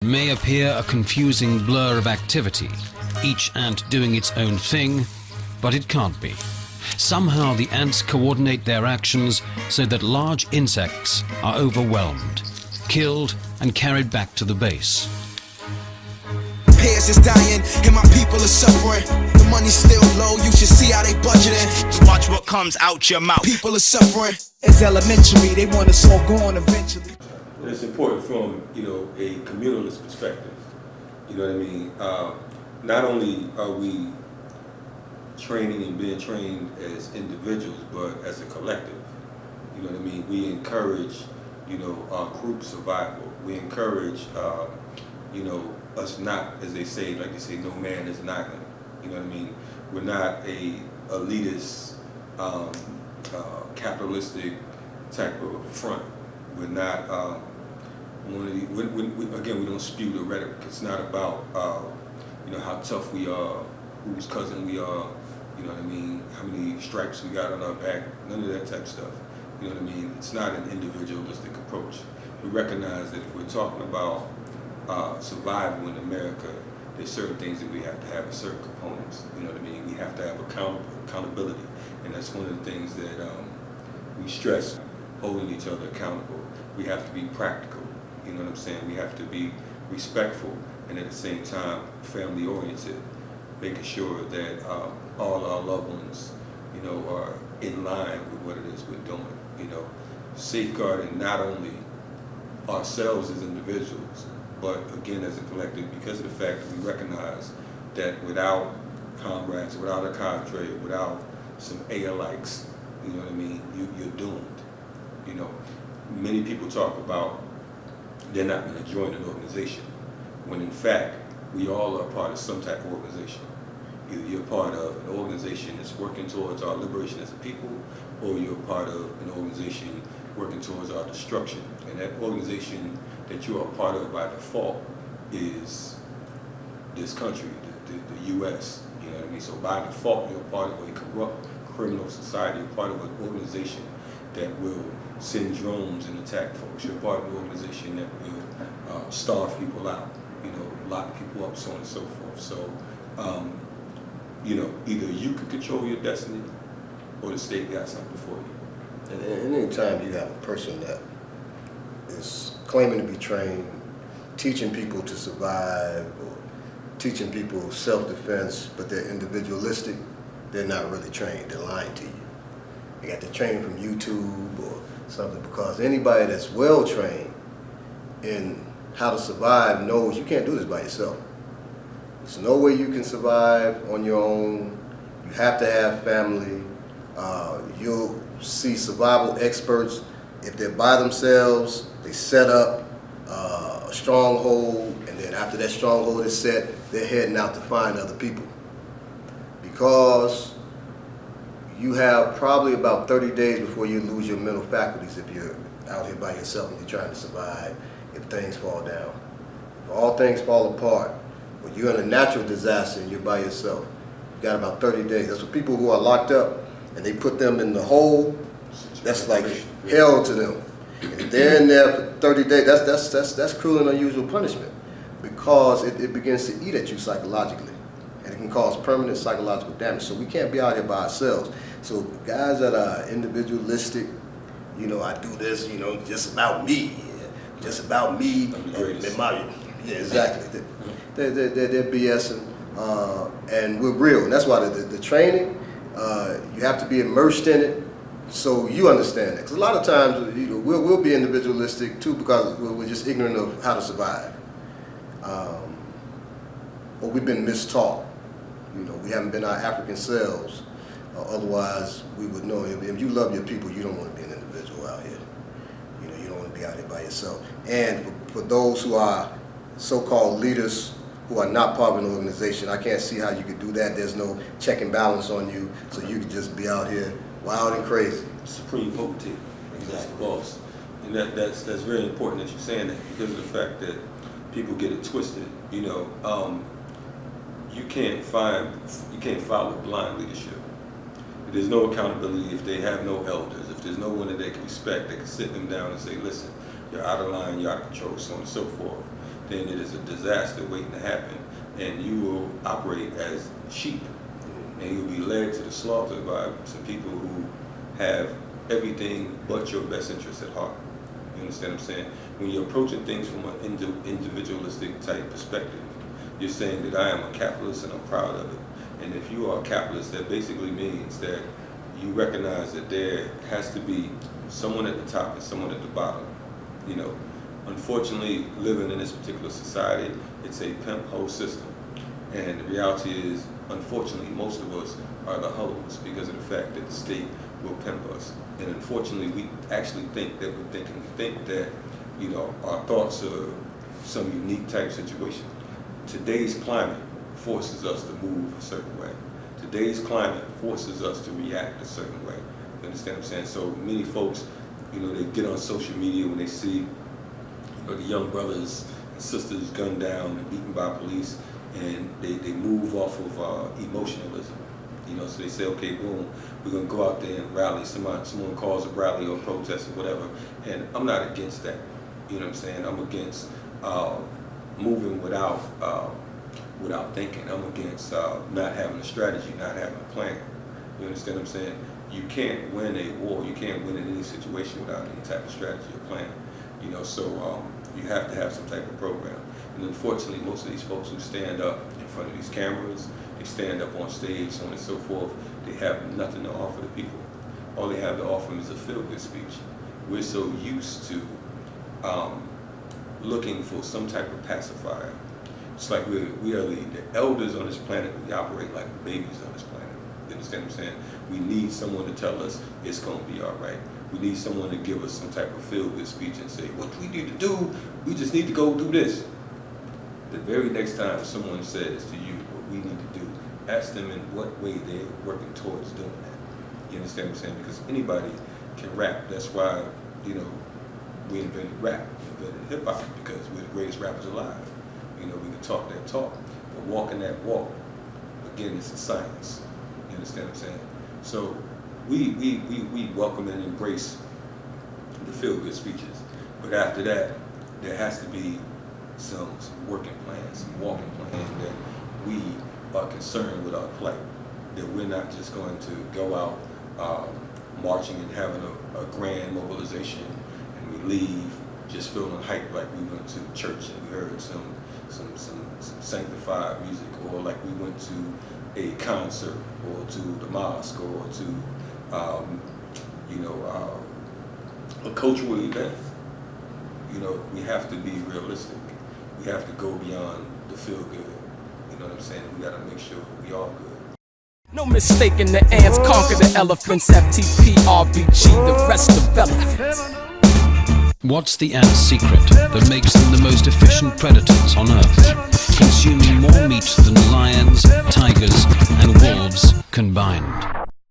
may appear a confusing blur of activity, each ant doing its own thing, but it can't be. Somehow the ants coordinate their actions so that large insects are overwhelmed, killed and carried back to the base. Peers is dying and my people are suffering. The money's still low, you should see how they budgeting. Watch what comes out your mouth. People are suffering. It's elementary, they want us all gone eventually. It's important from, a communalist perspective. You know what I mean? Not only are we training and being trained as individuals, but as a collective. You know what I mean? We encourage, group survival. We encourage, us not, as they say, like they say, no man is an island. You know what I mean? We're not a elitist, capitalistic type of front. We're not one of the. Again, we don't spew the rhetoric. It's not about how tough we are, whose cousin we are. You know what I mean? How many stripes we got on our back? None of that type of stuff. You know what I mean? It's not an individualistic approach. We recognize that if we're talking about survival in America, there's certain things that we have to have, certain components. You know what I mean? We have to have accountability, and that's one of the things that we stress: holding each other accountable. We have to be practical. You know what I'm saying? We have to be respectful, and at the same time, family-oriented, making sure that all our loved ones, are in line with what it is we're doing. Safeguarding not only ourselves as individuals, but again as a collective, because of the fact that we recognize that without comrades, without a cadre, without some alikes, you know what I mean, you're doomed. Many people talk about they're not going to join an organization, when in fact we all are part of some type of organization. Either you're part of an organization that's working towards our liberation as a people, or you're part of an organization working towards our destruction. And that organization that you are part of by default is this country, the U.S. You know what I mean? So by default, you're part of a corrupt criminal society. You're part of an organization that will send drones and attack folks. You're part of an organization that will starve people out, lock people up, so on and so forth. So, either you can control your destiny, or the state got something for you. And anytime you have a person that is claiming to be trained, teaching people to survive, or teaching people self-defense, but they're individualistic, they're not really trained, they're lying to you. They got the training from YouTube or something, because anybody that's well-trained in how to survive knows you can't do this by yourself. There's no way you can survive on your own. You have to have family. You'll see survival experts, if they're by themselves, they set up a stronghold, and then after that stronghold is set, they're heading out to find other people. Because you have probably about 30 days before you lose your mental faculties if you're out here by yourself and you're trying to survive, if things fall down. If all things fall apart, when you're in a natural disaster and you're by yourself, you got about 30 days. That's what people who are locked up and they put them in the hole, that's like hell to them. And if they're in there for 30 days, that's cruel and unusual punishment, because it begins to eat at you psychologically, and it can cause permanent psychological damage. So we can't be out here by ourselves. So guys that are individualistic, I do this, just about me, and my, yeah, exactly. They're BSing, and we're real. And that's why the training, you have to be immersed in it, so you understand that. Because a lot of times we'll be individualistic too, because we're just ignorant of how to survive, or we've been mistaught. We haven't been our African selves. Otherwise, we would know. If you love your people, you don't want to be an individual out here. You don't want to be out here by yourself. And for those who are so-called leaders who are not part of an organization, I can't see how you could do that. There's no check and balance on you, so you could just be out here wild and crazy. Supreme potentate, that's the boss. And that's very important that you're saying that, because of the fact that people get it twisted. You can't follow blind leadership. If there's no accountability, if they have no elders, if there's no one that they can respect, they can sit them down and say, listen, you're out of line, you're out of control, so on and so forth. then it is a disaster waiting to happen, and you will operate as sheep, and you'll be led to the slaughter by some people who have everything but your best interest at heart. You understand what I'm saying? When you're approaching things from an individualistic type perspective, you're saying that I am a capitalist and I'm proud of it. And if you are a capitalist, that basically means that you recognize that there has to be someone at the top and someone at the bottom. You know, unfortunately, living in this particular society, it's a pimp hoe system. And the reality is, unfortunately, most of us are the hoes because of the fact that the state will pimp us. And unfortunately, we actually think that we're thinking. We think that, you know, our thoughts are some unique type situation. Today's climate forces us to move a certain way. Today's climate forces us to react a certain way. You understand what I'm saying? So many folks, you know, they get on social media when they see, you know, the young brothers and sisters gunned down and beaten by police, and they move off of emotionalism. You know, so they say, okay, boom, we're gonna go out there and rally. Someone calls a rally or a protest or whatever, and I'm not against that. You know what I'm saying? I'm against moving without thinking. I'm against not having a strategy, not having a plan. You understand what I'm saying? You can't win a war. You can't win in any situation without any type of strategy or plan. You know, so you have to have some type of program. And unfortunately, most of these folks who stand up in front of these cameras, they stand up on stage, so on and so forth, they have nothing to offer the people. All they have to offer them is a feel-good speech. We're so used to looking for some type of pacifier. It's like we are the elders on this planet. We operate like babies on this planet. You understand what I'm saying? We need someone to tell us it's going to be all right. We need someone to give us some type of feel-good speech and say, what we need to do, we just need to go do this. The very next time someone says to you what we need to do, ask them in what way they're working towards doing that. You understand what I'm saying? Because anybody can rap. That's why, you know, we invented rap. We invented hip-hop because we're the greatest rappers alive. You know, we can talk that talk, but walking that walk, again, it's a science. You understand what I'm saying? So we welcome and embrace the feel-good speeches. But after that, there has to be some working plans, some walking plans that we are concerned with our plight. That we're not just going to go out marching and having a grand mobilization and we leave just feeling hyped like we went to church and we heard some sanctified music, or like we went to a concert or to the mosque or to a cultural event. You know, we have to be realistic. We have to go beyond the feel good. You know what I'm saying? We got to make sure we all good. No mistaking, the ants conquer the elephants. FTP, RBG, the rest of elephants. What's the ant's secret that makes them the most efficient predators on Earth, consuming more meat than lions, tigers, and wolves combined?